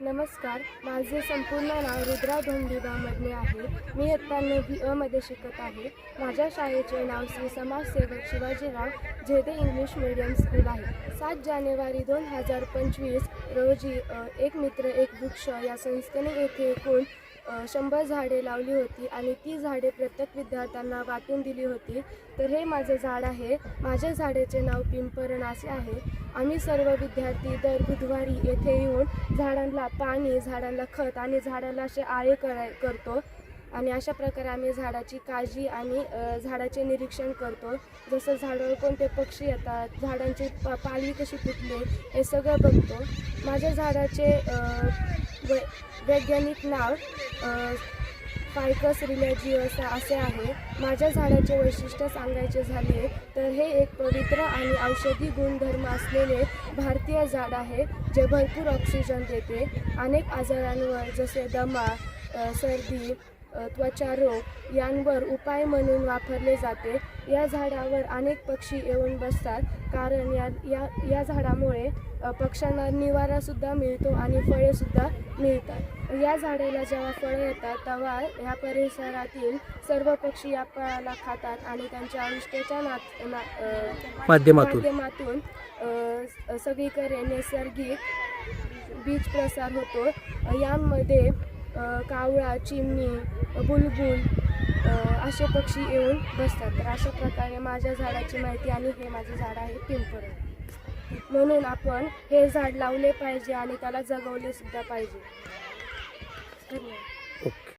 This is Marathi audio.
नमस्कार, माझे संपूर्ण नाव रुद्रा धोंडीबा मदने आहे. मी इयत्ता 9वी अ मध्ये शिकत आहे. माझ्या शाळेचे नाव श्री समाजसेवक Shivajirao Jedhe English medium school आहे. 7 जानेवारी 2025 रोजी एक मित्र एक वृक्ष या संस्थेने येथे एकूण 100 झाडे लावली होती आणि ती झाडे प्रत्येक विद्यार्थ्यांना वाटून दिली होती. तर हे माझे झाड आहे. माझ्या झाडाचे नाव पिंपरण असे आहे. आम्ही सर्व विद्यार्थी दर बुधवारी येथे येऊन झाडांना पाणी, झाडांना खत आणि झाडाला असे आळे करतो आणि अशा प्रकारे आम्ही झाडाची काळजी आणि झाडाचे निरीक्षण करतो. जसं झाडावर कोणते पक्षी येतात, झाडांची पालवी कशी फुटली हे सगळं बघतो. माझ्या झाडाचे वैज्ञानिक नाव फायकस रिलिजियोसा असे आहे. माझ्या झाडाचे वैशिष्ट्य सांगायचे झाले तर हे एक पवित्र आणि औषधी गुणधर्म असलेले भारतीय झाड आहे, जे भरपूर ऑक्सिजन देते. अनेक आजारांवर जसे दमा, सर्दी, त्वचा रोग यांवर उपाय म्हणून वापरले जाते. या झाडावर अनेक पक्षी येऊन बसतात, कारण या झाडामुळे पक्ष्यांना निवारासुद्धा मिळतो आणि फळेसुद्धा मिळतात. या झाडाला जेव्हा फळं येतात तेव्हा ह्या परिसरातील सर्व पक्षी या फळाला खातात आणि त्यांच्या आयुष्याच्या माध्यमातून सगळीकडे नैसर्गिक बीज प्रसार होतो. यामध्ये कावळा, चिमणी, बुलबुल असे पक्षी येऊन बसतात. तर अशा प्रकारे माझ्या झाडाची माहिती आणि हे माझे झाड आहे पिंपळ. म्हणून आपण हे झाड लावले पाहिजे आणि त्याला जगवले सुद्धा पाहिजे. धन्यवाद.